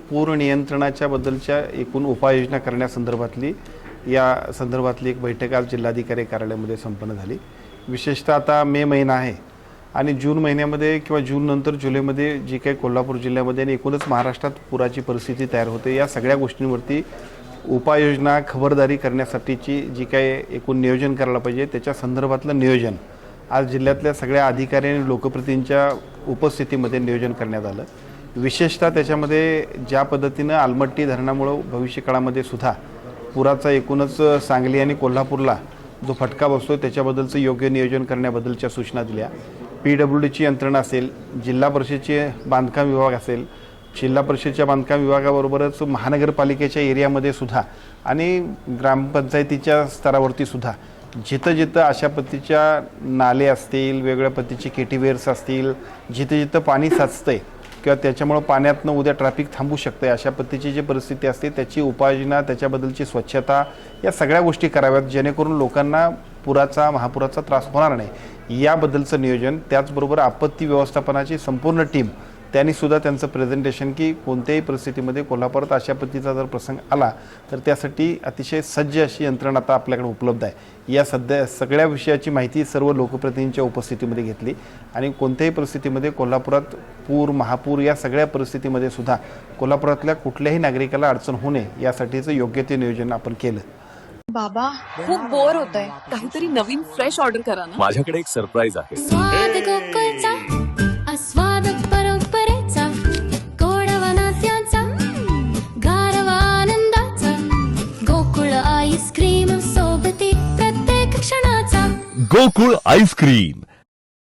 पूर नियंत्रणाच्या बद्दलच्या एकूण उपाययोजना करण्यासंदर्भातली एक बैठक आज जिल्हाधिकारी कार्यालयामध्ये संपन्न झाली। विशेषतः आता मे महिना आहे आणि जून महिन्यामध्ये किंवा जून नंतर जुलैमध्ये जी काही कोल्हापूर जिल्ह्यामध्ये आणि एकूणच महाराष्ट्रात पुराची परिस्थिती तयार होते, या सगळ्या गोष्टींवरती उपाययोजना खबरदारी करण्यासाठीची जी काही एकूण नियोजन करायला पाहिजे त्याच्या संदर्भातलं नियोजन आज जिल्ह्यातल्या सगळ्या अधिकारी आणि लोकप्रतिनिधींच्या उपस्थितीमध्ये नियोजन करण्यात आलं। विशेषतः त्याच्यामध्ये ज्या पद्धतीनं आलमट्टी धरणामुळे भविष्य काळामध्ये सुद्धा पुराचा एकूणच सांगली आणि कोल्हापूरला जो फटका बसतो त्याच्याबद्दलचं योग्य नियोजन करण्याबद्दलच्या सूचना दिल्या। PWDची यंत्रणा असेल, जिल्हा परिषदेचे बांधकाम विभाग असेल, जिल्हा परिषदेच्या बांधकाम विभागाबरोबरच महानगरपालिकेच्या एरियामध्ये सुद्धा आणि ग्रामपंचायतीच्या स्तरावरती सुद्धा जिथं जिथं अशा पद्धतीच्या नाले असतील, वेगवेगळ्या पद्धतीचे केटीवेअर्स असतील, जिथं जिथं पाणी साचतंय किंवा त्याच्यामुळे पाण्यातनं उद्या ट्रॅफिक थांबू शकते, अशा पद्धतीची जी परिस्थिती असते त्याची उपाययोजना, त्याच्याबद्दलची स्वच्छता, या सगळ्या गोष्टी कराव्यात जेणेकरून लोकांना महापुराचा त्रास होणार नाही याबद्दलचं नियोजन। त्याचबरोबर आपत्ती व्यवस्थापनाची संपूर्ण टीम त्यांनी सुद्धा त्यांचं प्रेझेंटेशन की कोणत्याही परिस्थितीमध्ये कोल्हापुरात अशा पद्धतीचा जर प्रसंग आला तर त्यासाठी अतिशय सज्ज अशी यंत्रणा आता आपल्याकडे उपलब्ध आहे। या सगळ्या विषयाची माहिती सर्व लोकप्रतिनिधींच्या उपस्थितीमध्ये घेतली आणि कोणत्याही परिस्थितीमध्ये कोल्हापुरात पूर, महापूर या सगळ्या परिस्थितीमध्ये सुद्धा कोल्हापुरातल्या कुठल्याही नागरिकाला अडचण होऊ नये यासाठीचं योग्य ते नियोजन आपण केलं। बाबा खूप बोर होतंय, काहीतरी नवीन फ्रेश ऑर्डर करा ना। माझ्याकडे एक सरप्राईज आहे। स्वाद गोकुळचा, आस्वाद परंपरेचा, गोडवा नात्याचा, गारवा आनंदाचा, गोकुळ आईस्क्रीम सोबती प्रत्येक क्षणाचा। गोकुळ आईस्क्रीम